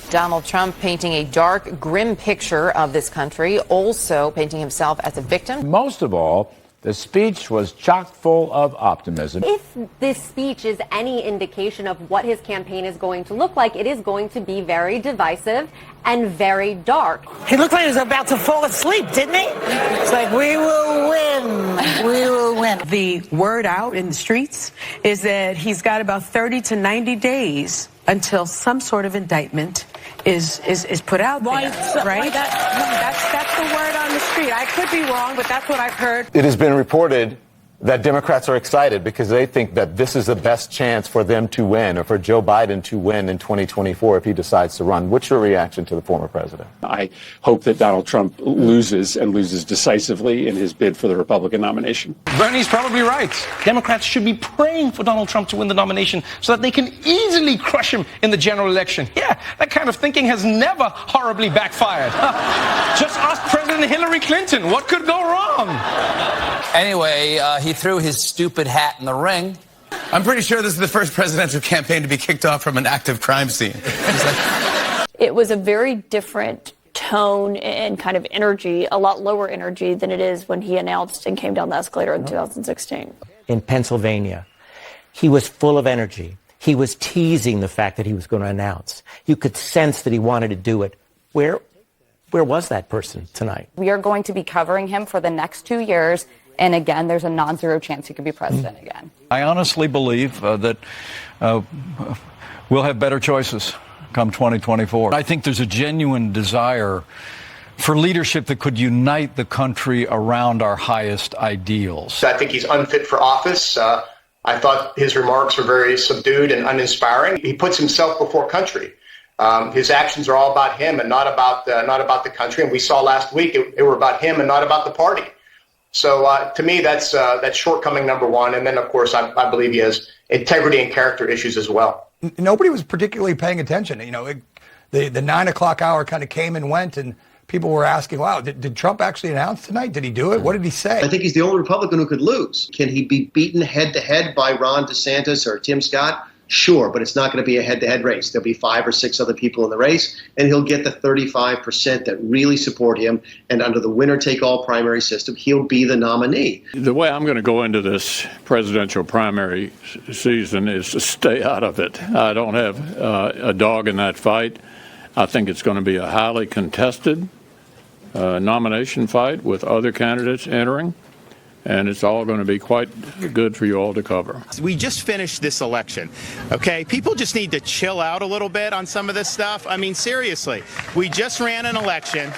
Donald Trump painting a dark, grim picture of this country, also painting himself as a victim. Most of all, the speech was chock full of optimism. If this speech is any indication of what his campaign is going to look like, it is going to be very divisive and very dark. He looked like he was about to fall asleep, didn't he? It's like, we will win. We will win. The word out in the streets is that he's got about 30 to 90 days until some sort of indictment is put out there, right? That's the word on the street. I could be wrong, but that's what I've heard. It has been reported that Democrats are excited because they think that this is the best chance for them to win, or for Joe Biden to win in 2024 if he decides to run. What's your reaction to the former president? I hope that Donald Trump loses, and loses decisively, in his bid for the Republican nomination. Bernie's probably right. Democrats should be praying for Donald Trump to win the nomination so that they can easily crush him in the general election. Yeah, that kind of thinking has never horribly backfired. Just ask President Hillary Clinton. What could go wrong? Anyway, he threw his stupid hat in the ring. I'm pretty sure this is the first presidential campaign to be kicked off from an active crime scene. It was a very different tone and kind of energy, a lot lower energy than it is when he announced and came down the escalator in 2016. In Pennsylvania, he was full of energy. He was teasing the fact that he was going to announce. You could sense that he wanted to do it. Where was that person tonight? We are going to be covering him for the next 2 years. And again, there's a non-zero chance he could be president again. I honestly believe that we'll have better choices come 2024. I think there's a genuine desire for leadership that could unite the country around our highest ideals. I think he's unfit for office. I thought his remarks were very subdued and uninspiring. He puts himself before country. His actions are all about him and not about the country. And we saw last week it were about him and not about the party. So to me, that's shortcoming number one. And then, of course, I believe he has integrity and character issues as well. Nobody was particularly paying attention. You know, the 9 o'clock hour kind of came and went, and people were asking, wow, did Trump actually announce tonight? Did he do it? What did he say? I think he's the only Republican who could lose. Can he be beaten head-to-head by Ron DeSantis or Tim Scott? Sure, but it's not going to be a head-to-head race. There'll be 5 or 6 other people in the race, and he'll get the 35% that really support him. And under the winner-take-all primary system, he'll be the nominee. The way I'm going to go into this presidential primary season is to stay out of it. I don't have a dog in that fight. I think it's going to be a highly contested nomination fight with other candidates entering. And it's all going to be quite good for you all to cover. We just finished this election, okay? People just need to chill out a little bit on some of this stuff. I mean, seriously, we just ran an election.